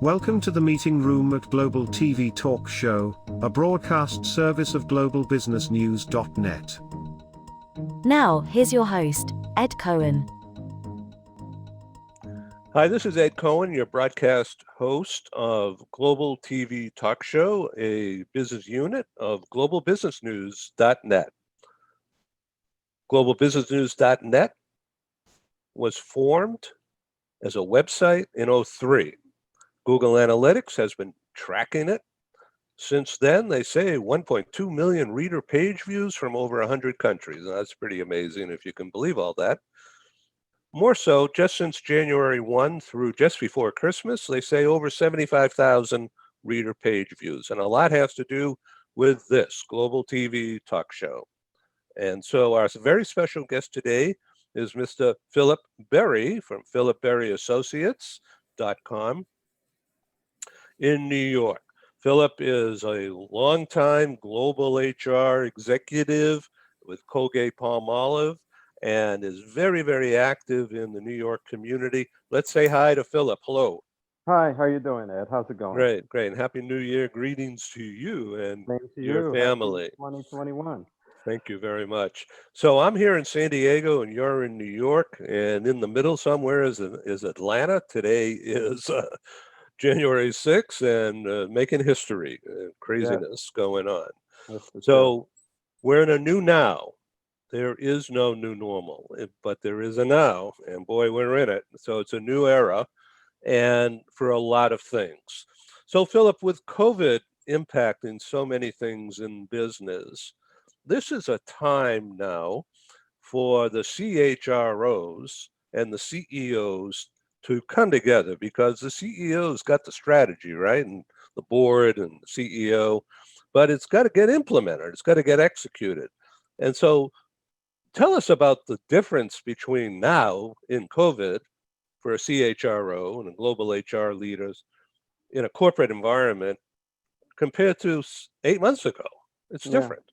Welcome to the meeting room at Global TV Talk Show, a broadcast service of globalbusinessnews.net. Now, here's your host, Ed Cohen. Hi, this is Ed Cohen, your broadcast host of Global TV Talk Show, a business unit of globalbusinessnews.net. Globalbusinessnews.net was formed as a website in 2003. Google Analytics has been tracking it. Since then, they say 1.2 million reader page views from over 100 countries. And that's pretty amazing if you can believe all that. More so, just since January 1 through just before Christmas, they say over 75,000 reader page views. And a lot has to do with this Global TV Talk Show. And so our very special guest today is Mr. Philip Berry from philipberryassociates.com in New York. Philip is a longtime global HR executive with Colgate-Palmolive and is very, very active in the New York community. Let's say hi to Philip. Hello. Hi, how you doing, Ed? How's it going? Great, great. And Happy New Year. Greetings to you and Same to your you. family. Happy 2021. Thank you very much. So I'm here in San Diego and you're in New York, and in the middle somewhere is Atlanta. Today is January 6th and making history, craziness going on. So we're in a new now. There is no new normal, but there is a now, and boy, we're in it. So it's a new era, and for a lot of things. So Philip, with COVID impacting so many things in business, this is a time now for the CHROs and the CEOs to come together, because the CEO's got the strategy, right? And the board and the CEO, but it's got to get implemented. It's got to get executed. And so tell us about the difference between now in COVID for a CHRO and a global HR leaders in a corporate environment compared to 8 months ago. It's different.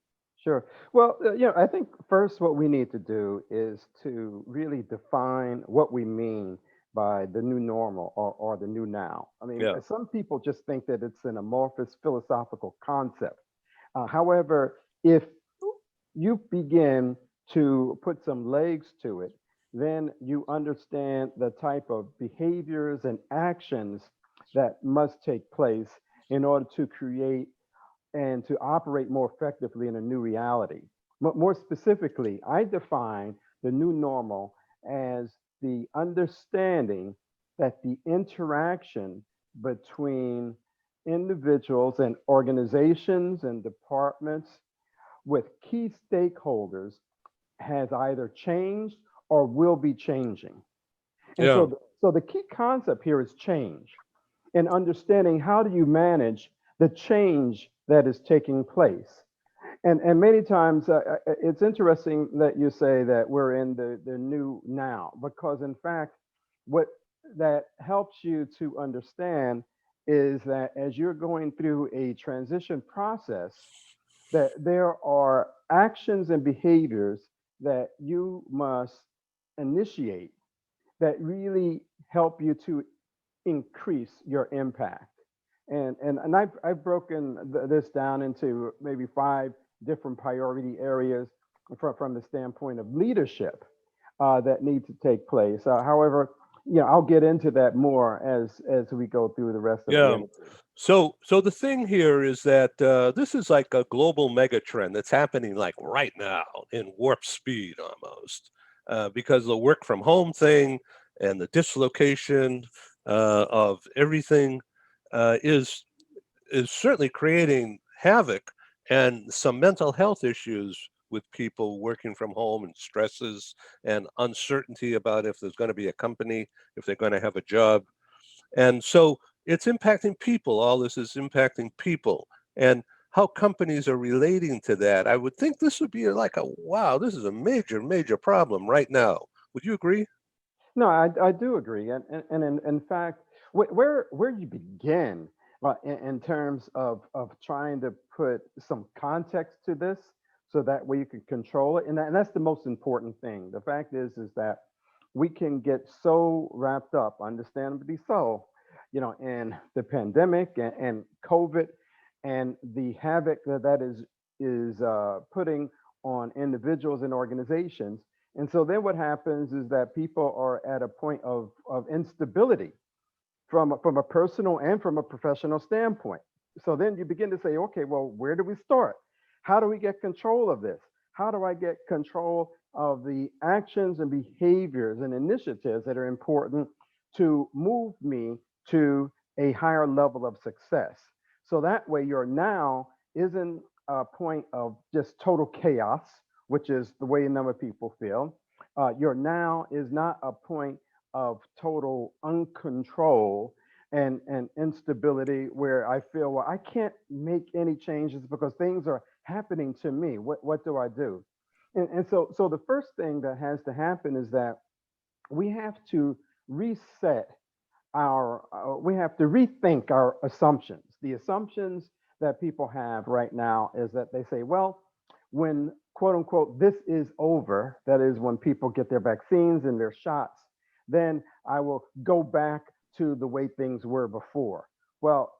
Sure. Well, I think first what we need to do is to really define what we mean by the new normal or the new now. I mean, some people just think that it's an amorphous philosophical concept. However, if you begin to put some legs to it, then you understand the type of behaviors and actions that must take place in order to create and to operate more effectively in a new reality. But more specifically, I define the new normal as the understanding that the interaction between individuals and organizations and departments with key stakeholders has either changed or will be changing. And so the key concept here is change, and understanding how do you manage the change that is taking place. And many times it's interesting that you say that we're in the new now, because in fact, what that helps you to understand is that as you're going through a transition process, that there are actions and behaviors that you must initiate that really help you to increase your impact. And I've broken this down into maybe 5 different priority areas from the standpoint of leadership that need to take place. However, I'll get into that more as we go through the rest of the interview. So the thing here is that this is like a global mega trend that's happening like right now in warp speed almost, because the work from home thing and the dislocation of everything is certainly creating havoc and some mental health issues with people working from home, and stresses and uncertainty about if there's going to be a company, if they're going to have a job. And so it's impacting people. All this is impacting people, and how companies are relating to that. I would think this would be like wow, this is a major, major problem right now. Would you agree? No, I do agree. And in fact, where you begin in terms of trying to put some context to this so that way you can control it. And that's the most important thing. The fact is that we can get so wrapped up, understandably so, in the pandemic and COVID and the havoc that is putting on individuals and organizations. And so then what happens is that people are at a point of instability from a personal and from a professional standpoint. So then you begin to say, okay, well, where do we start? How do we get control of this? How do I get control of the actions and behaviors and initiatives that are important to move me to a higher level of success? So that way, your now isn't a point of just total chaos, which is the way a number of people feel. Your now is not a point of total uncontrol and instability where I feel, well, I can't make any changes because things are happening to me. What do I do? And so the first thing that has to happen is that we have to reset we have to rethink our assumptions. The assumptions that people have right now is that they say, well, when quote unquote this is over, that is when people get their vaccines and their shots, then I will go back to the way things were before. Well,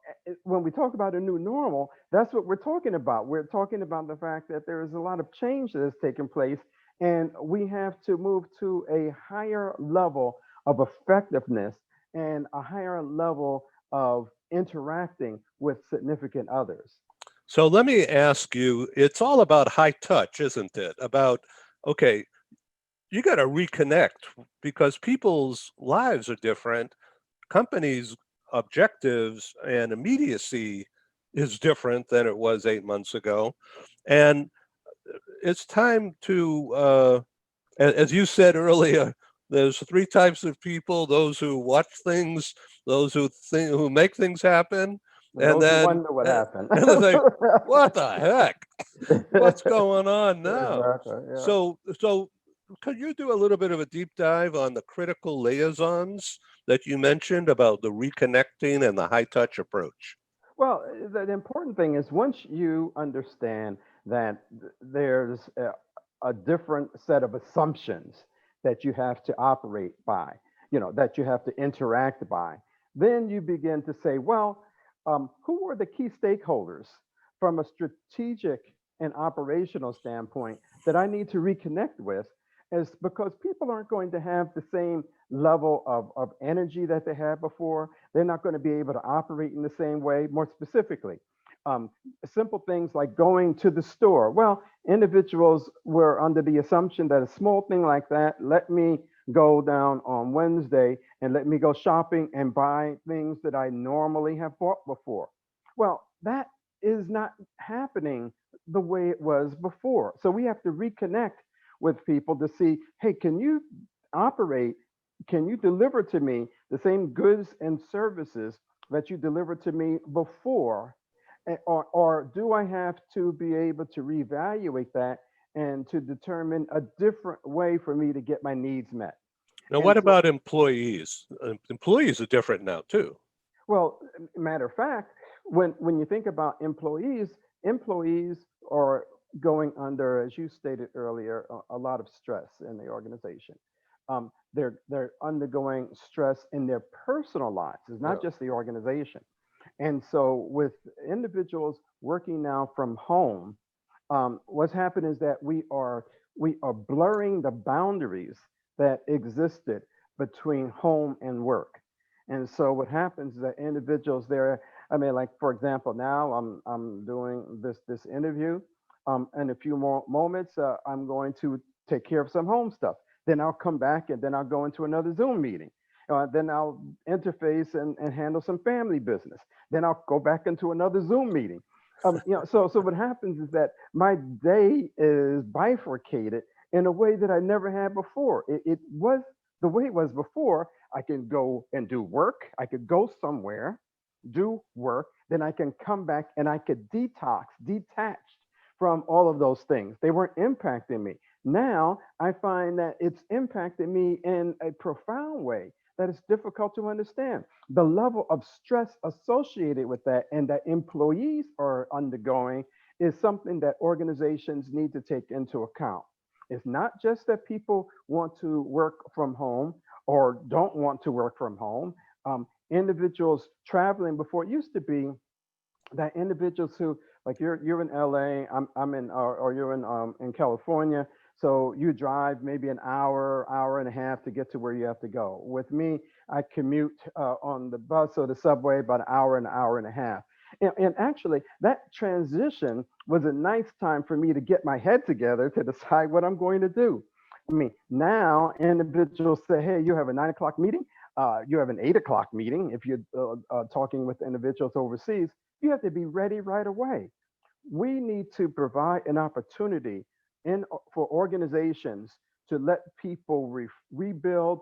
when we talk about a new normal, that's what we're talking about. We're talking about the fact that there is a lot of change that has taken place, and we have to move to a higher level of effectiveness and a higher level of interacting with significant others. So let me ask you, it's all about high touch, isn't it? About, okay, you got to reconnect because people's lives are different. Companies' objectives and immediacy is different than it was 8 months ago. And it's time to, as you said earlier, there's three types of people: those who watch things, those who make things happen, And and those who then wonder what and happened. they think, what the heck? What's going on now? Exactly. Yeah. So could you do a little bit of a deep dive on the critical liaisons that you mentioned about the reconnecting and the high touch approach? Well, the important thing is once you understand that there's a different set of assumptions that you have to operate by, that you have to interact by, then you begin to say, well, who are the key stakeholders from a strategic and operational standpoint that I need to reconnect with? Is because people aren't going to have the same level of energy that they had before. They're not going to be able to operate in the same way. More specifically, um, simple things like going to the store. Well, individuals were under the assumption that a small thing like that, let me go down on Wednesday and let me go shopping and buy things that I normally have bought before. Well, that is not happening the way it was before. So we have to reconnect with people to see, hey, can you operate, can you deliver to me the same goods and services that you delivered to me before? Or do I have to be able to reevaluate that and to determine a different way for me to get my needs met? Now, And what so, about employees? Employees are different now too. well, matter of fact, when you think about employees, employees are going under, as you stated earlier, a lot of stress in the organization. They're undergoing stress in their personal lives. It's Yeah. not just the organization. And so, with individuals working now from home, what's happened is that we are blurring the boundaries that existed between home and work. And so, what happens is that individuals there, I mean, like for example, now I'm doing this interview. In a few more moments, I'm going to take care of some home stuff. Then I'll come back and then I'll go into another Zoom meeting. Then I'll interface and handle some family business. Then I'll go back into another Zoom meeting. So what happens is that my day is bifurcated in a way that I never had before. It was the way it was before. I can go and do work. I could go somewhere, do work, then I can come back and I could detox, detach from all of those things. They weren't impacting me. Now I find that it's impacted me in a profound way that is difficult to understand. The level of stress associated with that and that employees are undergoing is something that organizations need to take into account. It's not just that people want to work from home or don't want to work from home. Individuals traveling before, it used to be that individuals who, like, you're in LA, I'm in, or you're in California, so you drive maybe an hour and a half to get to where you have to go. With me, I commute on the bus or the subway about an hour and a half. And actually, that transition was a nice time for me to get my head together to decide what I'm going to do. I mean, now individuals say, hey, you have a 9 o'clock meeting, you have an 8 o'clock meeting. If you're talking with individuals overseas, you have to be ready right away. We need to provide an opportunity for organizations to let people rebuild,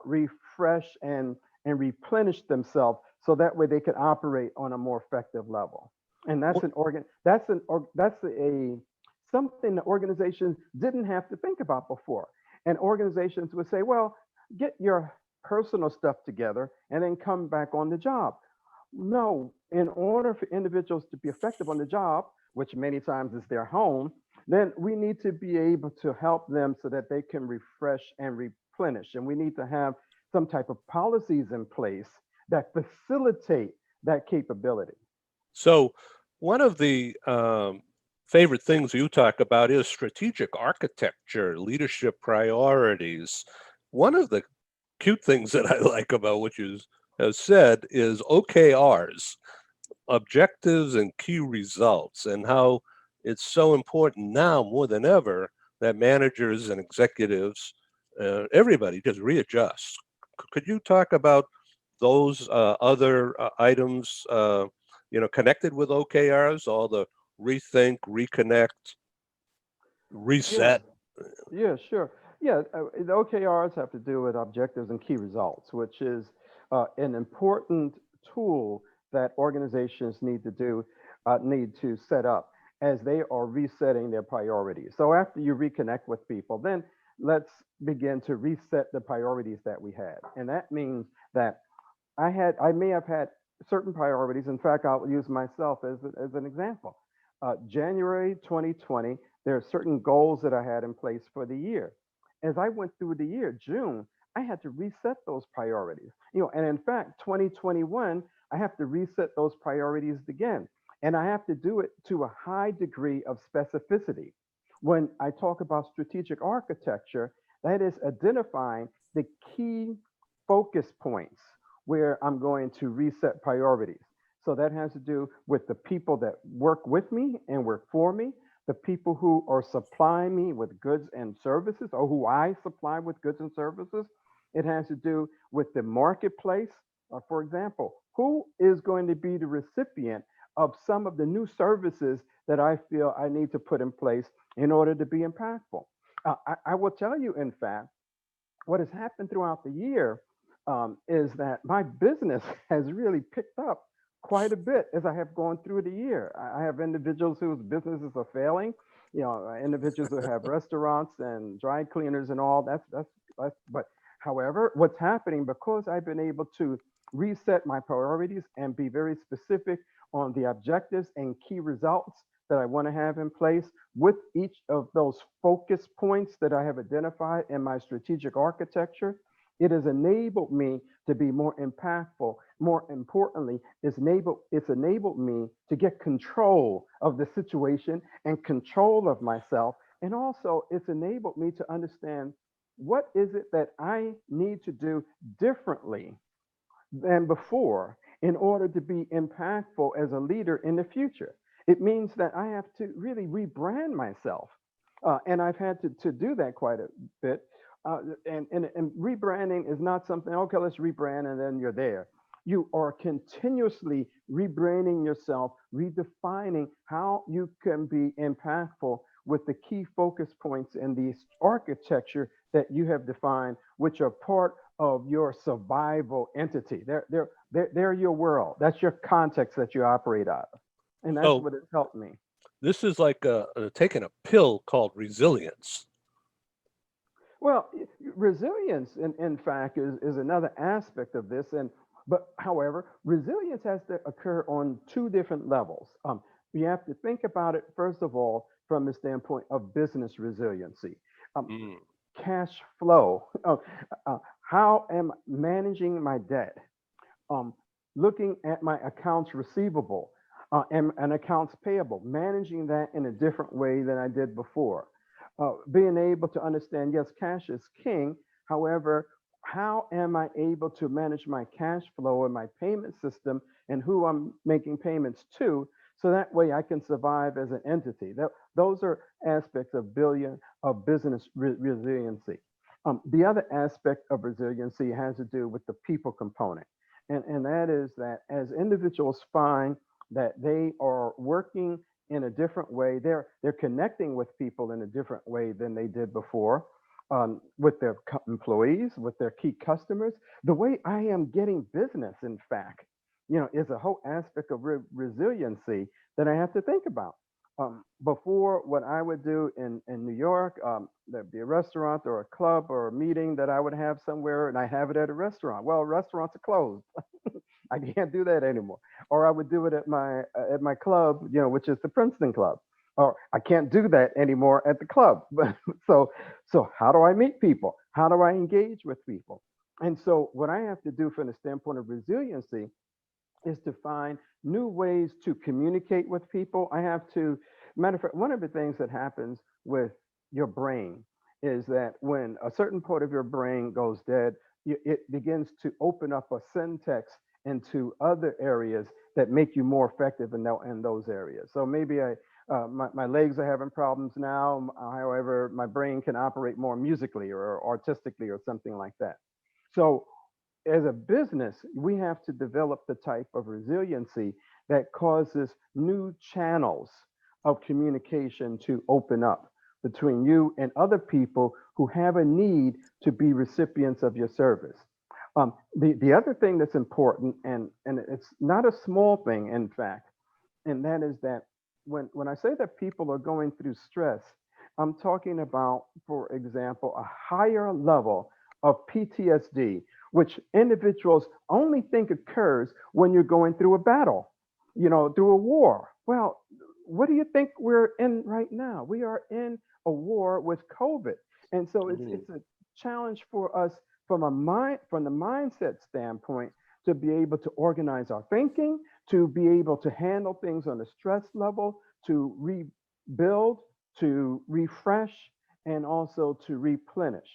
refresh, and replenish themselves, so that way they can operate on a more effective level. And that's a something that organizations didn't have to think about before. And organizations would say, well, get your personal stuff together and then come back on the job. No, in order for individuals to be effective on the job, which many times is their home, then we need to be able to help them so that they can refresh and replenish. And we need to have some type of policies in place that facilitate that capability. So, one of the favorite things you talk about is strategic architecture, leadership priorities. One of the cute things that I like about what you have said is OKRs, objectives and key results, and how it's so important now more than ever that managers and executives, everybody just readjusts. Could you talk about those other items, connected with OKRs, all the rethink, reconnect, Yeah, reset? yeah, sure. Yeah, the OKRs have to do with objectives and key results, which is an important tool that organizations need to set up as they are resetting their priorities. So after you reconnect with people, then let's begin to reset the priorities that we had. And that means that I may have had certain priorities. In fact, I'll use myself as an example. January 2020, there are certain goals that I had in place for the year. As I went through the year, June, I had to reset those priorities. And in fact, 2021, I have to reset those priorities again. And I have to do it to a high degree of specificity. When I talk about strategic architecture, that is identifying the key focus points where I'm going to reset priorities. So that has to do with the people that work with me and work for me, the people who are supplying me with goods and services, or who I supply with goods and services. It has to do with the marketplace. For example, who is going to be the recipient of some of the new services that I feel I need to put in place in order to be impactful? I will tell you, in fact, what has happened throughout the year is that my business has really picked up quite a bit as I have gone through the year. I have individuals whose businesses are failing, individuals who have restaurants and dry cleaners and all. But however, what's happening, because I've been able to reset my priorities and be very specific on the objectives and key results that I want to have in place with each of those focus points that I have identified in my strategic architecture, it has enabled me to be more impactful. More importantly, it's enabled me to get control of the situation and control of myself. And also, it's enabled me to understand what is it that I need to do differently than before in order to be impactful as a leader in the future. It means that I have to really rebrand myself. And I've had to do that quite a bit. And rebranding is not something, okay, let's rebrand and then you're there. You are continuously rebranding yourself, redefining how you can be impactful with the key focus points in the architecture that you have defined, which are part of your survival entity. They're your world. That's your context that you operate out of. And that's So what has helped me. this is like taking a pill called resilience. Well, resilience, in fact, is another aspect of this. But however, resilience has to occur on two different levels. You have to think about it, first of all, from the standpoint of business resiliency. Um, Mm. Cash flow. How am I managing my debt? um, looking at my accounts receivable and accounts payable, managing that in a different way than I did before. Being able to understand, yes, cash is king. However, how am I able to manage my cash flow and my payment system and who I'm making payments to, so that way I can survive as an entity? Those are aspects of business resiliency. The other aspect of resiliency has to do with the people component. And that is that as individuals find that they are working in a different way, they're connecting with people in a different way than they did before, with their employees, with their key customers. The way I am getting business, in fact, is a whole aspect of resiliency that I have to think about. Before, what I would do in New York, there'd be a restaurant or a club or a meeting that I would have somewhere, and I have it at a restaurant. Well, restaurants are closed. I can't do that anymore. Or I would do it at my club, which is the Princeton Club. Or I can't do that anymore at the club. so so how do I meet people? How do I engage with people? And so what I have to do from the standpoint of resiliency is to find new ways to communicate with people. I have to, matter of fact, one of the things that happens with your brain is that when a certain part of your brain goes dead, it begins to open up a syntax into other areas that make you more effective in those areas. So maybe my legs are having problems now. However, my brain can operate more musically or artistically or something like that. So as a business, we have to develop the type of resiliency that causes new channels of communication to open up between you and other people who have a need to be recipients of your service. The other thing that's important, and it's not a small thing, in fact, and that is that when I say that people are going through stress, I'm talking about, for example, a higher level of PTSD, which individuals only think occurs when you're going through a battle, through a war. Well, what do you think we're in right now? We are in a war with COVID. And so Mm, it's a challenge for us from the mindset standpoint to be able to organize our thinking, to be able to handle things on a stress level, to rebuild, to refresh, and also to replenish.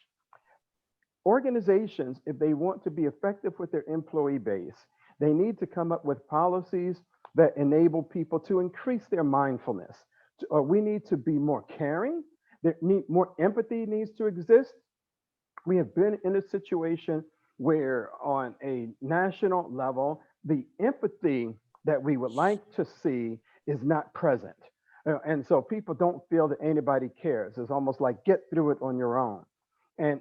Organizations, if they want to be effective with their employee base, they need to come up with policies that enable people to increase their mindfulness. We need to be more caring. More empathy needs to exist. We have been in a situation where, on a national level, the empathy that we would like to see is not present. And so people don't feel that anybody cares. It's almost like get through it on your own. And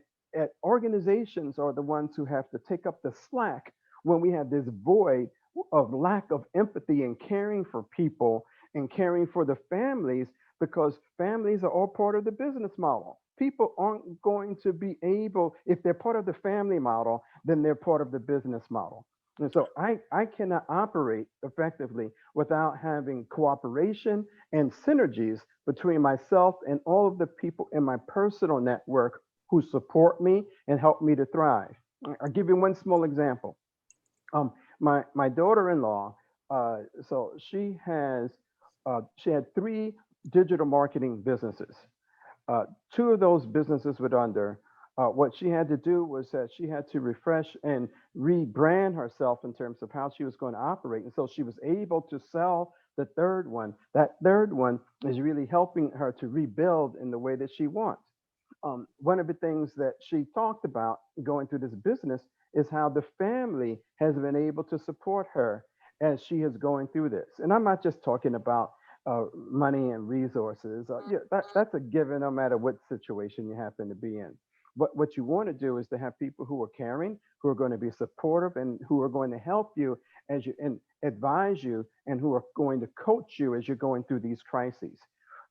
organizations are the ones who have to take up the slack when we have this void of lack of empathy and caring for people and caring for the families, because families are all part of the business model. People aren't going to be able, if they're part of the family model, then they're part of the business model. And so I cannot operate effectively without having cooperation and synergies between myself and all of the people in my personal network who support me and help me to thrive. I'll give you one small example. My daughter-in-law, so she had three digital marketing businesses. Two of those businesses went under. What she had to do was that she had to refresh and rebrand herself in terms of how she was going to operate. And so she was able to sell the third one. That third one is really helping her to rebuild in the way that she wants. One of the things that she talked about going through this business is how the family has been able to support her as she is going through this. And I'm not just talking about money and resources. Yeah, that's a given no matter what situation you happen to be in. What you want to do is to have people who are caring, who are going to be supportive, and who are going to help you as you and advise you, and who are going to coach you as you're going through these crises.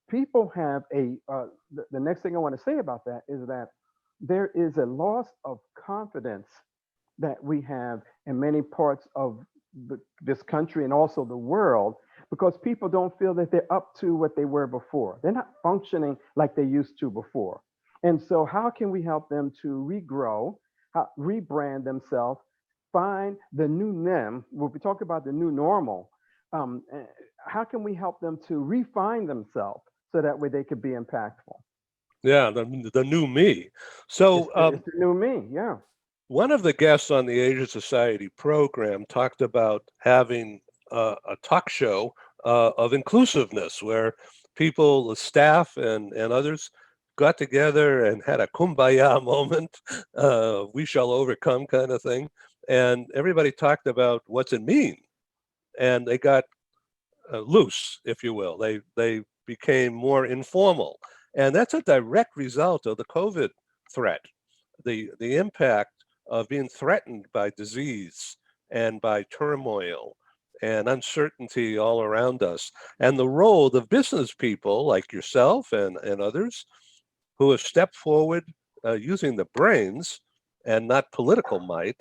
People have the next thing I want to say about that is that there is a loss of confidence that we have in many parts of this country and also the world, because people don't feel that they're up to what they were before. They're not functioning like they used to before. And so how can we help them to regrow, rebrand themselves, find the new them, when we talk about the new normal, how can we help them to refine themselves so that way they could be impactful? Yeah, the new me. So It's the new me, yeah. one of the guests on the Asia Society program talked about having a talk show of inclusiveness where people, the staff and others got together and had a kumbaya moment, we shall overcome kind of thing. And everybody talked about what's it mean. And they got loose, if you will. They became more informal. And that's a direct result of the COVID threat, the impact of being threatened by disease and by turmoil and uncertainty all around us, and the role of business people like yourself and others who have stepped forward using the brains and not political might,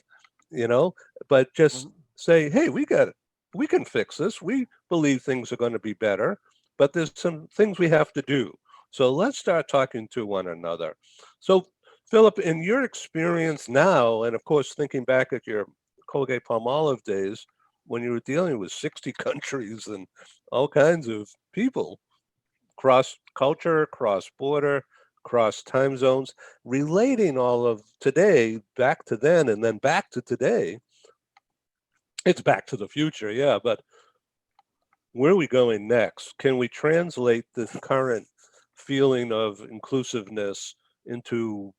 but just say, hey, we can fix this. We believe things are going to be better, but there's some things we have to do. So let's start talking to one another. So Philip, in your experience now, and of course, thinking back at your Colgate-Palmolive days, when you were dealing with 60 countries and all kinds of people, cross culture, cross border, cross time zones, relating all of today back to then and then back to today, it's back to the future, yeah, but where are we going next? Can we translate this current feeling of inclusiveness into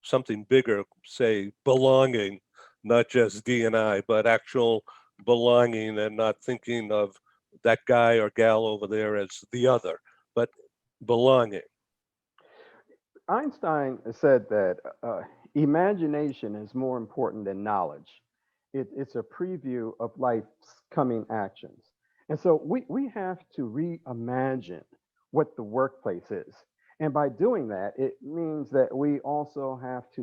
something bigger, say belonging, not just D&I, but actual belonging and not thinking of that guy or gal over there as the other, but belonging? Einstein said that imagination is more important than knowledge. It's a preview of life's coming actions. And so we have to reimagine what the workplace is. And by doing that, it means that we also have to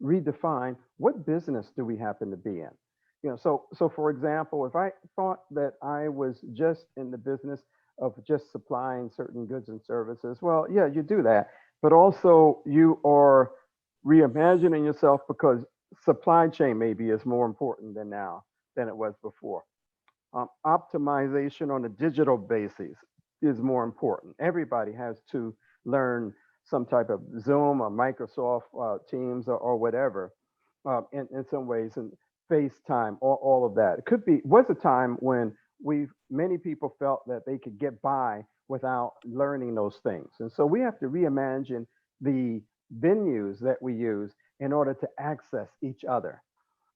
redefine what business do we happen to be in. So for example, if I thought that I was just in the business of just supplying certain goods and services, well, yeah, you do that, but also you are reimagining yourself because supply chain maybe is more important than now than it was before. Optimization on a digital basis is more important. Everybody has to learn some type of Zoom or Microsoft Teams or whatever in some ways, and FaceTime, all of that. It was a time when many people felt that they could get by without learning those things. And so we have to reimagine the venues that we use in order to access each other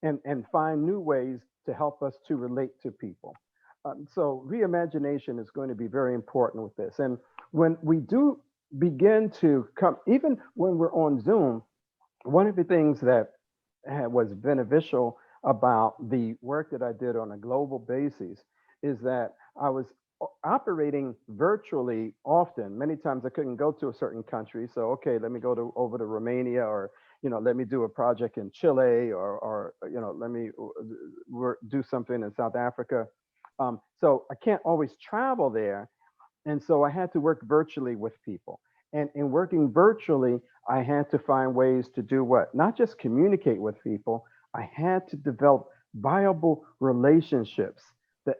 and find new ways to help us to relate to people. So reimagination is going to be very important with this. And when we do begin to come, even when we're on Zoom, one of the things that was beneficial about the work that I did on a global basis is that I was operating virtually often. Many times I couldn't go to a certain country. So, okay, let me go over to Romania, or, let me do a project in Chile, or let me do something in South Africa. So I can't always travel there. And so I had to work virtually with people. And in working virtually, I had to find ways to do what? Not just communicate with people, I had to develop viable relationships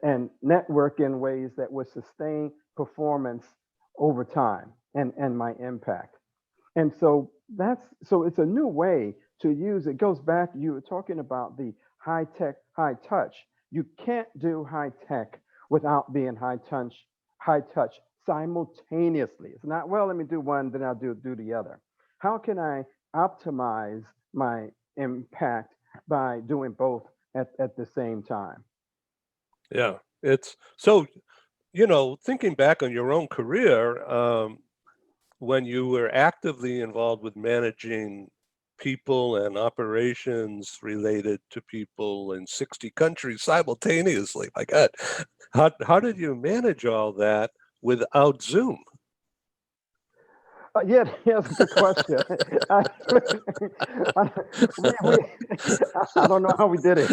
and network in ways that would sustain performance over time and my impact. And so it's a new way to use. It goes back, you were talking about the high tech, high touch. You can't do high tech without being high touch simultaneously. It's not, well, let me do one, then I'll do the other. How can I optimize my impact by doing both at the same time? Yeah, it's so, thinking back on your own career, when you were actively involved with managing people and operations related to people in 60 countries simultaneously, my God, how did you manage all that without Zoom? Yeah, that's a good question. I, I don't know how we did it.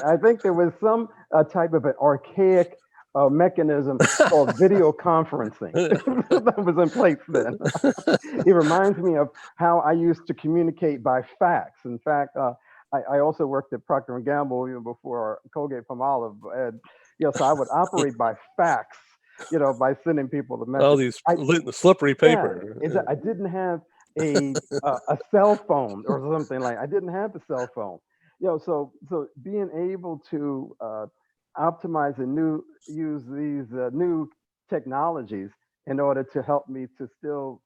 I think there was some type of an archaic mechanism called video conferencing that was in place then. It reminds me of how I used to communicate by fax. In fact, I also worked at Procter and Gamble even before Colgate Palmolive, and so I would operate by fax, by sending people the All message. these I slippery Yeah, paper. I didn't have a cell phone or something like. I didn't have a cell phone. So being able to optimize and use these new technologies in order to help me to still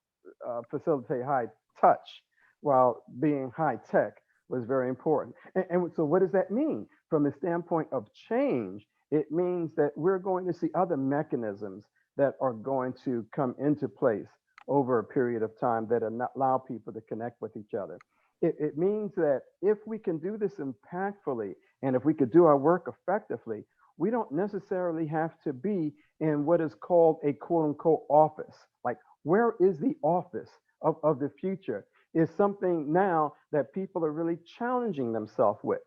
facilitate high touch while being high tech was very important. And so what does that mean from the standpoint of change? It means that we're going to see other mechanisms that are going to come into place over a period of time that allow people to connect with each other. It means that if we can do this impactfully and if we could do our work effectively, we don't necessarily have to be in what is called a quote unquote office. Like, where is the office of the future? Is something now that people are really challenging themselves with.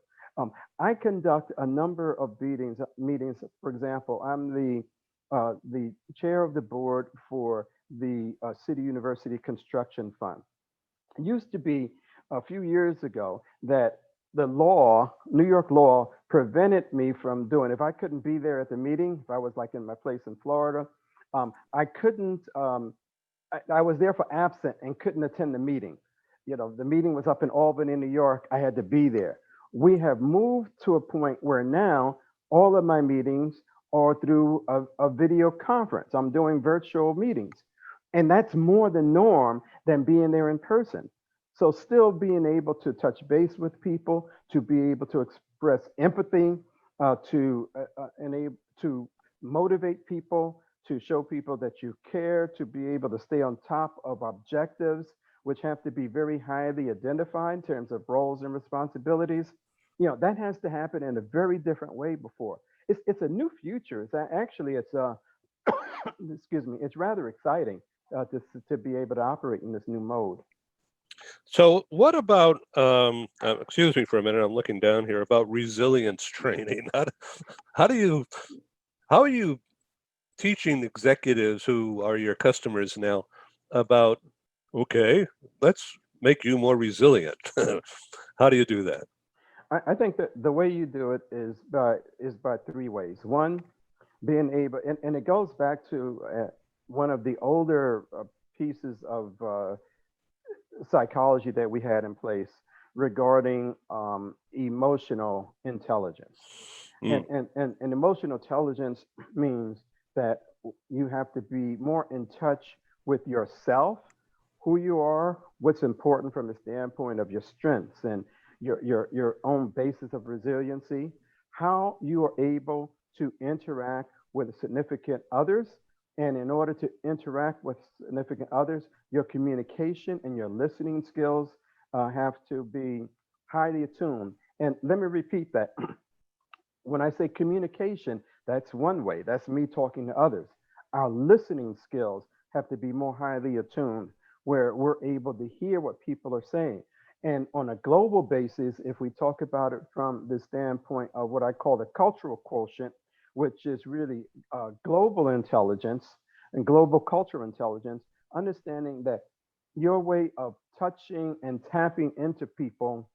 I conduct a number of meetings. For example, I'm the chair of the board for the City University Construction Fund. It used to be a few years ago that the law, New York law, prevented me from doing. If I couldn't be there at the meeting, if I was like in my place in Florida, I couldn't. I was there for absent and couldn't attend the meeting. The meeting was up in Albany, New York. I had to be there. We have moved to a point where now all of my meetings are through a video conference. I'm doing virtual meetings. And that's more the norm than being there in person. So still being able to touch base with people, to be able to express empathy, to motivate people, to show people that you care, to be able to stay on top of objectives, which have to be very highly identified in terms of roles and responsibilities. That has to happen in a very different way before. It's a new future. It's excuse me, it's rather exciting to be able to operate in this new mode. So what about, excuse me for a minute, I'm looking down here, about resilience training. How are you teaching executives who are your customers now about, okay, let's make you more resilient? How do you do that? I think that the way you do it is by three ways. One, being able, and it goes back to one of the older pieces of psychology that we had in place regarding emotional intelligence. Mm. And emotional intelligence means that you have to be more in touch with yourself, who you are, what's important from the standpoint of your strengths and your own basis of resiliency, how you are able to interact with significant others. And in order to interact with significant others, your communication and your listening skills have to be highly attuned. And let me repeat that. When I say communication, that's one way. That's me talking to others. Our listening skills have to be more highly attuned, where we're able to hear what people are saying. And on a global basis, if we talk about it from the standpoint of what I call the cultural quotient, which is really global intelligence and global cultural intelligence, understanding that your way of touching and tapping into people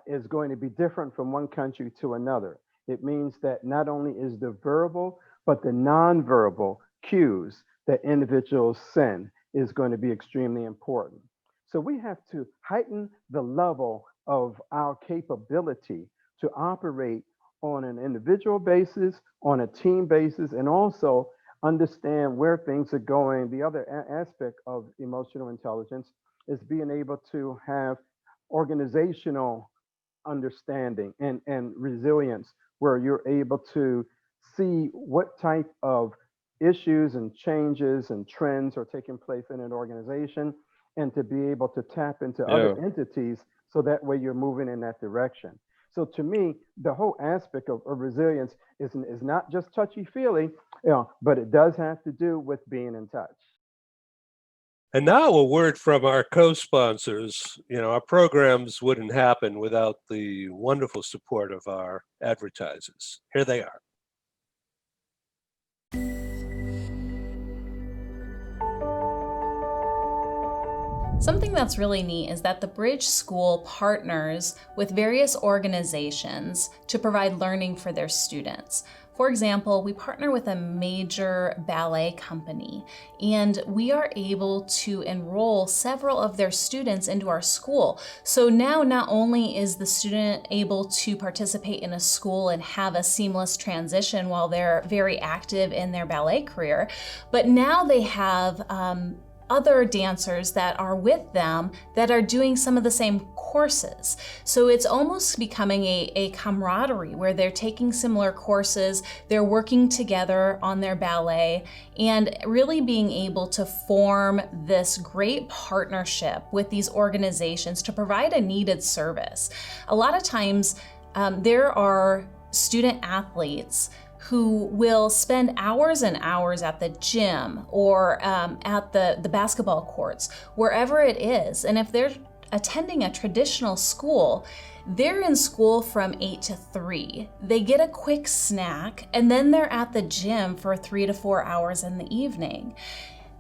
is going to be different from one country to another. It means that not only is the verbal, but the nonverbal cues that individuals send is going to be extremely important. So we have to heighten the level of our capability to operate on an individual basis, on a team basis, and also understand where things are going. The other aspect of emotional intelligence is being able to have organizational understanding and resilience, where you're able to see what type of issues and changes and trends are taking place in an organization, and to be able to tap into other entities so that way you're moving in that direction. So to me, the whole aspect of resilience is not just touchy-feely, but it does have to do with being in touch. And now a word from our co-sponsors. Our programs wouldn't happen without the wonderful support of our advertisers. Here they are. Something that's really neat is that the Bridge School partners with various organizations to provide learning for their students. For example, we partner with a major ballet company, and we are able to enroll several of their students into our school. So now not only is the student able to participate in a school and have a seamless transition while they're very active in their ballet career, but now they have other dancers that are with them that are doing some of the same courses. So it's almost becoming a camaraderie where they're taking similar courses, they're working together on their ballet, and really being able to form this great partnership with these organizations to provide a needed service. A lot of times there are student athletes who will spend hours and hours at the gym or at the basketball courts, wherever it is. And if they're attending a traditional school, they're in school from 8 to 3. They get a quick snack, and then they're at the gym for 3 to 4 hours in the evening.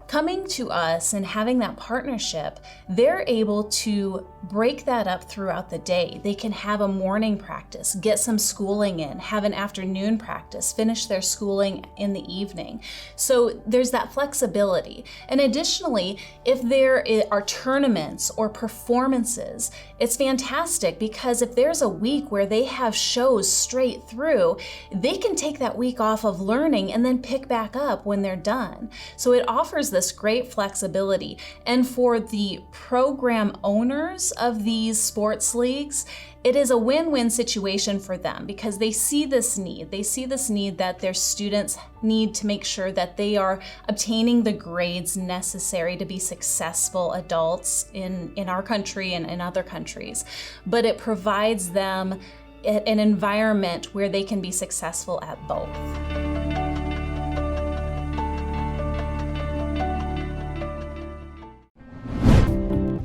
Coming to us and having that partnership, they're able to break that up throughout the day. They can have a morning practice, get some schooling in, have an afternoon practice, finish their schooling in the evening. So there's that flexibility. And additionally, if there are tournaments or performances, it's fantastic because if there's a week where they have shows straight through, they can take that week off of learning and then pick back up when they're done. So it offers this great flexibility. And for the program owners of these sports leagues, it is a win-win situation for them because they see this need. They see this need that their students need to make sure that they are obtaining the grades necessary to be successful adults in our country and in other countries. But it provides them an environment where they can be successful at both.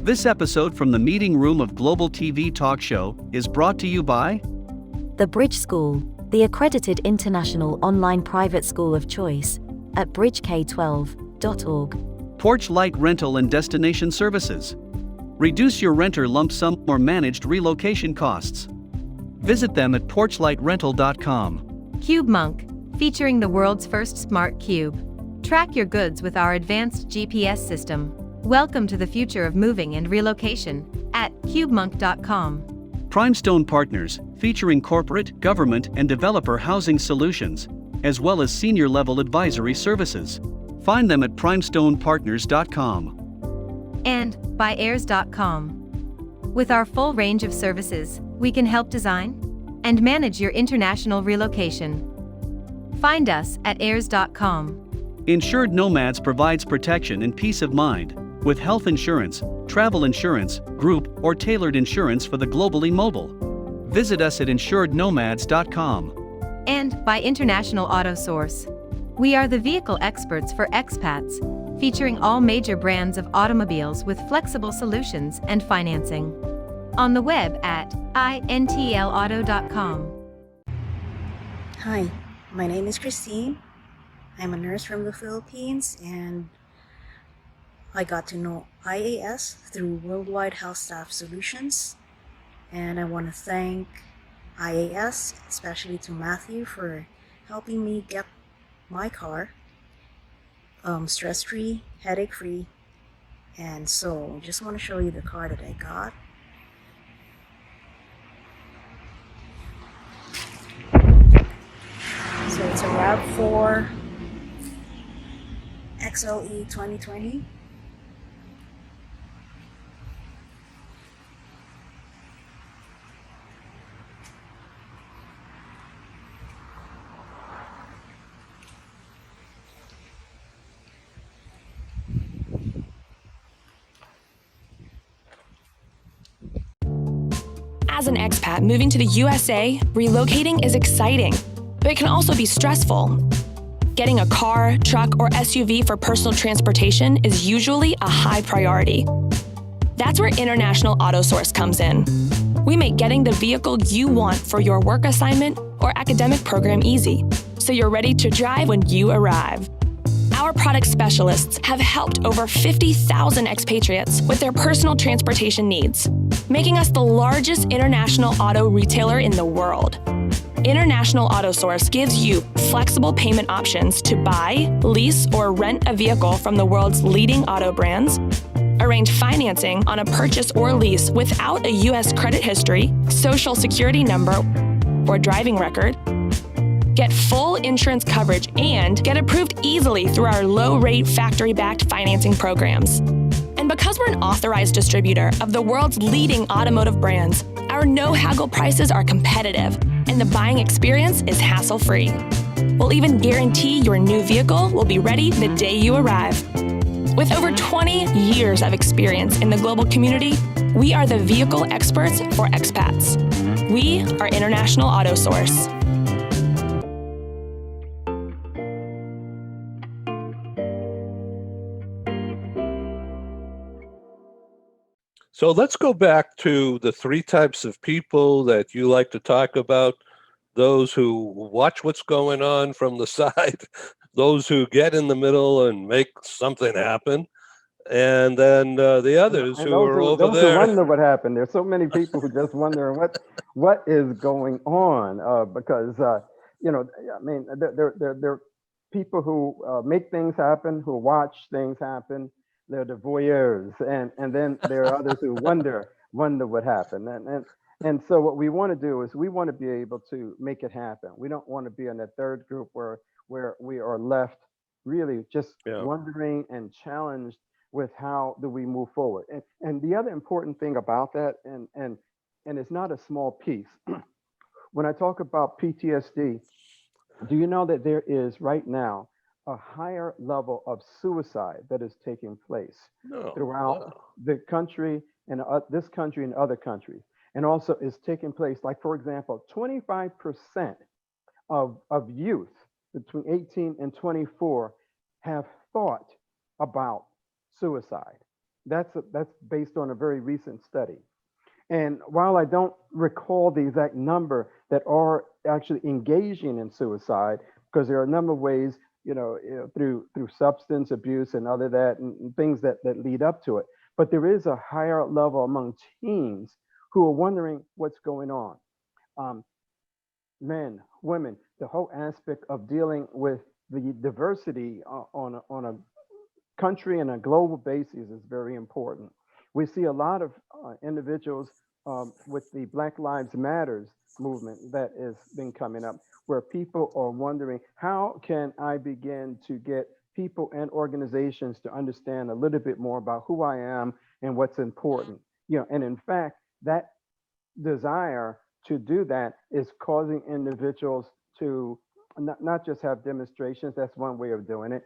This episode from the meeting room of Global TV Talk Show is brought to you by The Bridge School, the accredited international online private school of choice at bridgek12.org. Porch Light Rental and Destination Services. Reduce your renter lump sum or managed relocation costs. Visit them at porchlightrental.com. CubeMonk, featuring the world's first smart cube. Track your goods with our advanced GPS system. Welcome to the future of moving and relocation at CubeMonk.com. Primestone Partners, featuring corporate, government, and developer housing solutions, as well as senior-level advisory services. Find them at primestonepartners.com. And by Airs.com. With our full range of services, we can help design and manage your international relocation. Find us at Airs.com. Insured Nomads provides protection and peace of mind with health insurance, travel insurance, group, or tailored insurance for the globally mobile. Visit us at insurednomads.com. And by International Auto Source. We are the vehicle experts for expats, featuring all major brands of automobiles with flexible solutions and financing. On the web at intlauto.com. Hi, my name is Christine. I'm a nurse from the Philippines, and I got to know IAS through Worldwide Health Staff Solutions. And I want to thank IAS, especially to Matthew, for helping me get my car stress-free, headache-free. And so I just want to show you the car that I got. So it's a RAV4 XLE 2020. As an expat moving to the USA, relocating is exciting, but it can also be stressful. Getting a car, truck, or SUV for personal transportation is usually a high priority. That's where International Auto Source comes in. We make getting the vehicle you want for your work assignment or academic program easy, so you're ready to drive when you arrive. Our product specialists have helped over 50,000 expatriates with their personal transportation needs, making us the largest international auto retailer in the world. International Auto Source gives you flexible payment options to buy, lease, or rent a vehicle from the world's leading auto brands, arrange financing on a purchase or lease without a U.S. credit history, social security number, or driving record, get full insurance coverage, and get approved easily through our low-rate factory-backed financing programs. And because we're an authorized distributor of the world's leading automotive brands, our no-haggle prices are competitive, and the buying experience is hassle-free. We'll even guarantee your new vehicle will be ready the day you arrive. With over 20 years of experience in the global community, we are the vehicle experts for expats. We are International Auto Source. So let's go back to the three types of people that you like to talk about: those who watch what's going on from the side, those who get in the middle and make something happen, and then the others And who are over those there. who wonder what happened. There's so many people who just wondering what is going on because you know, I mean, there are people who make things happen, who watch things happen. They're the voyeurs, and then there are others who wonder what happened. And so what we want to do is we want to be able to make it happen. We don't want to be in that third group where we are left really just wondering and challenged with how do we move forward. And the other important thing about that, and it's not a small piece. When I talk about PTSD, do you know that there is right now a higher level of suicide that is taking place throughout the country and this country and other countries, and also is taking place, like, for example, 25% of youth between 18 and 24 have thought about suicide. That's based on a very recent study. And while I don't recall the exact number that are actually engaging in suicide, because there are a number of ways, through substance abuse and other that and things that lead up to it. But there is a higher level among teens who are wondering what's going on. Men, women, the whole aspect of dealing with the diversity on a country and a global basis is very important. We see a lot of individuals with the Black Lives Matters movement that has been coming up, where people are wondering, how can I begin to get people and organizations to understand a little bit more about who I am and what's important? And in fact, that desire to do that is causing individuals to not just have demonstrations. That's one way of doing it.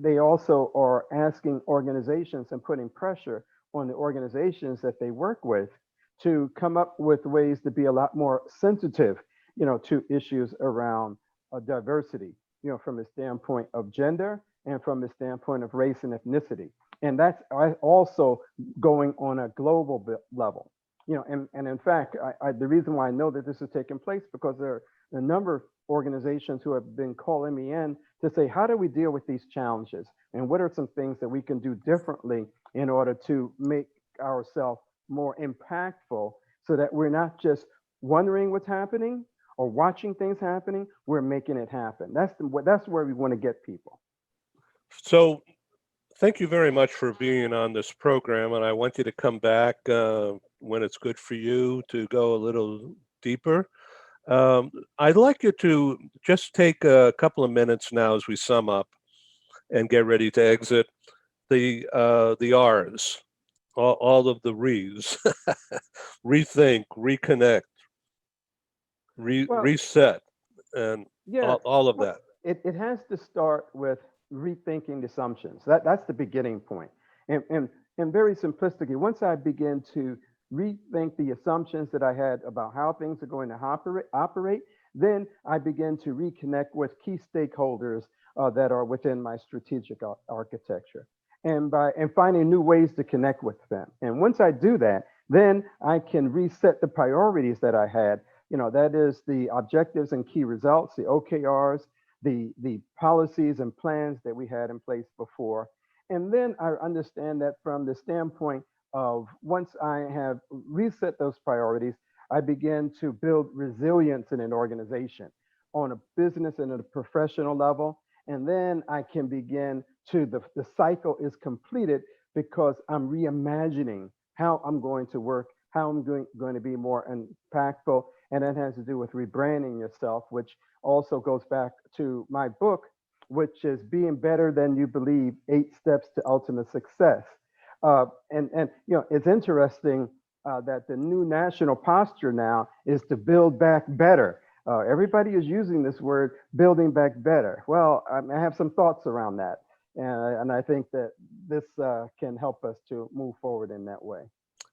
They also are asking organizations and putting pressure on the organizations that they work with to come up with ways to be a lot more sensitive, to issues around diversity, from the standpoint of gender and from the standpoint of race and ethnicity. And that's also going on a global level, and in fact, the reason why I know that this is taking place, because there are a number of organizations who have been calling me in to say, how do we deal with these challenges? And what are some things that we can do differently in order to make ourselves more impactful, so that we're not just wondering what's happening or watching things happening, we're making it happen. That's where we want to get people. So thank you very much for being on this program, and I want you to come back when it's good for you to go a little deeper. I'd like you to just take a couple of minutes now as we sum up and get ready to exit. The R's, all of the re's, rethink, reconnect, reset, and all of that. It has to start with rethinking assumptions. That's the beginning point. And very simplistically, once I begin to rethink the assumptions that I had about how things are going to operate, then I begin to reconnect with key stakeholders that are within my strategic architecture, and finding new ways to connect with them. And once I do that, then I can reset the priorities that I had. That is the objectives and key results, the OKRs, the policies and plans that we had in place before. And then I understand that from the standpoint of once I have reset those priorities, I begin to build resilience in an organization on a business and at a professional level. And then I can begin to, the cycle is completed because I'm reimagining how I'm going to work, how I'm going to be more impactful. And that has to do with rebranding yourself, which also goes back to my book, which is Being Better Than You Believe, 8 Steps to Ultimate Success. And it's interesting that the new national posture now is to build back better. Everybody is using this word, building back better. Well, I have some thoughts around that. And I think that this can help us to move forward in that way.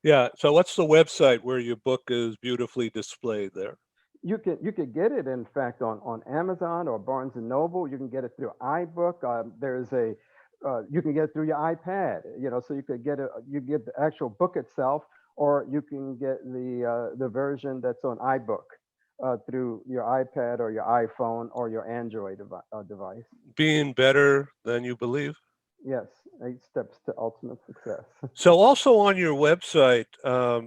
Yeah. So what's the website where your book is beautifully displayed there? You could get it, in fact, on Amazon or Barnes and Noble. You can get it through iBook. There's a you can get it through your iPad. So you could get you get the actual book itself, or you can get the version that's on iBook through your iPad or your iPhone or your Android device. Being Better Than You Believe? Yes, 8 Steps to Ultimate Success. So also on your website are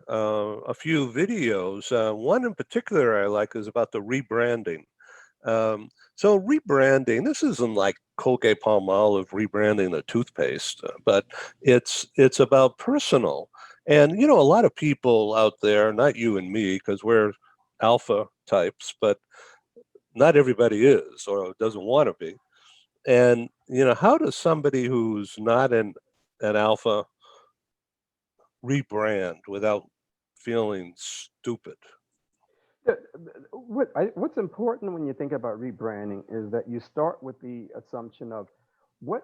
a few videos. One in particular I like is about the rebranding. So rebranding, this isn't like Colgate-Palmolive rebranding the toothpaste, but it's about personal. And, a lot of people out there, not you and me, because we're alpha types, but not everybody is or doesn't want to be. And, how does somebody who's not an alpha rebrand without feeling stupid? What's important when you think about rebranding is that you start with the assumption of what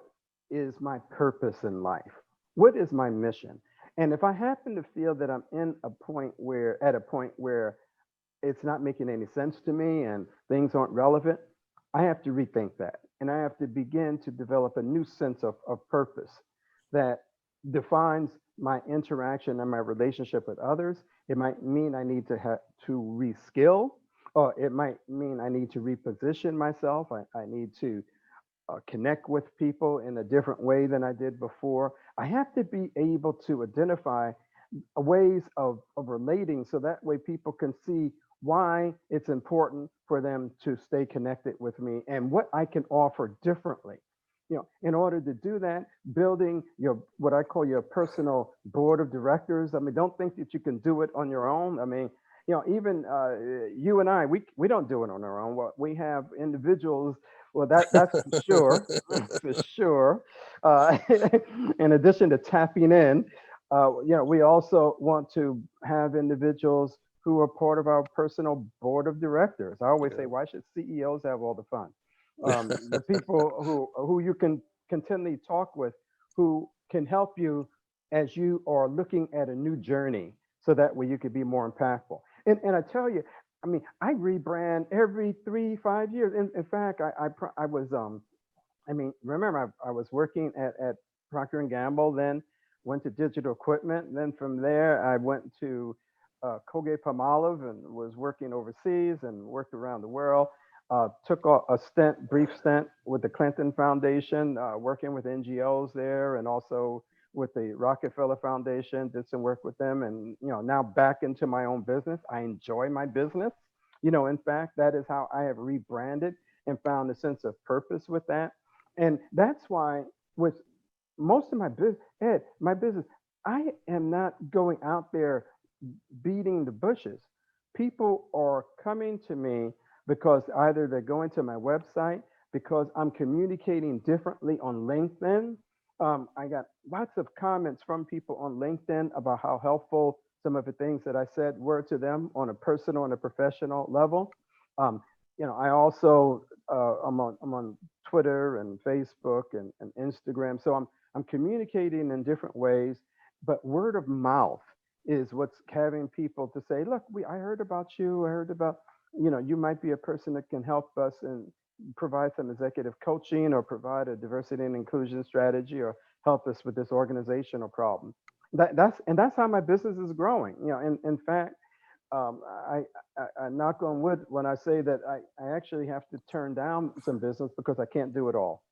is my purpose in life? What is my mission? And if I happen to feel that I'm at a point where it's not making any sense to me and things aren't relevant, I have to rethink that. And I have to begin to develop a new sense of purpose that defines my interaction and my relationship with others. It might mean I need to reskill, or it might mean I need to reposition myself. I need to connect with people in a different way than I did before. I have to be able to identify ways of relating so that way people can see why it's important for them to stay connected with me and what I can offer differently. In order to do that, building what I call your personal board of directors. I mean, don't think that you can do it on your own. I mean, even you and I, we don't do it on our own. We have individuals. Well, that's for sure, for sure. In addition to tapping in, we also want to have individuals who are part of our personal board of directors. I always say, why should CEOs have all the fun? The people who you can continually talk with, who can help you as you are looking at a new journey, so that way you could be more impactful. And I tell you, I mean, I rebrand every 3-5 years. In fact, I was remember I was working at Procter and Gamble, then went to Digital Equipment, and then from there I went to Colgate-Palmolive and was working overseas and worked around the world. Took a brief stint with the Clinton Foundation, working with NGOs there, and also with the Rockefeller Foundation, did some work with them, and now back into my own business. I enjoy my business. In fact, that is how I have rebranded and found a sense of purpose with that. And that's why with most of my business, I am not going out there beating the bushes. People are coming to me because either they're going to my website, because I'm communicating differently on LinkedIn. I got lots of comments from people on LinkedIn about how helpful some of the things that I said were to them on a personal and a professional level. I also I'm on Twitter and Facebook and Instagram, so I'm communicating in different ways. But word of mouth is what's having people to say, look, I heard about you. I heard about you might be a person that can help us and provide some executive coaching or provide a diversity and inclusion strategy or help us with this organizational problem. That's how my business is growing. In fact, I knock on wood when I say that I actually have to turn down some business because I can't do it all.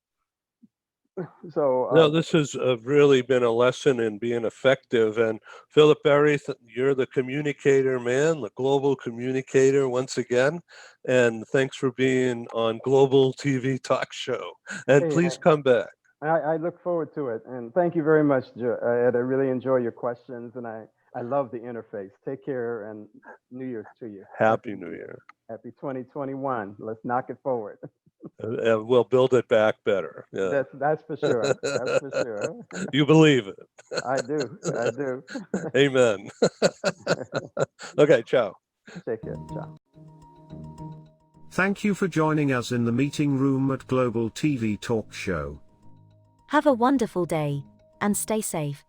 So No, this has really been a lesson in being effective. And Philip Berry, you're the communicator, man, the global communicator once again. And thanks for being on Global TV Talk Show. And hey, please come back. I look forward to it. And thank you very much, Ed. I really enjoy your questions, and I love the interface. Take care, and New Year's to you. Happy New Year. Happy 2021. Let's knock it forward. And we'll build it back better. Yeah. That's for sure. That's for sure. You believe it. I do. I do. Amen. Okay, ciao. Take care. Ciao. Thank you for joining us in the meeting room at Global TV Talk Show. Have a wonderful day, and stay safe.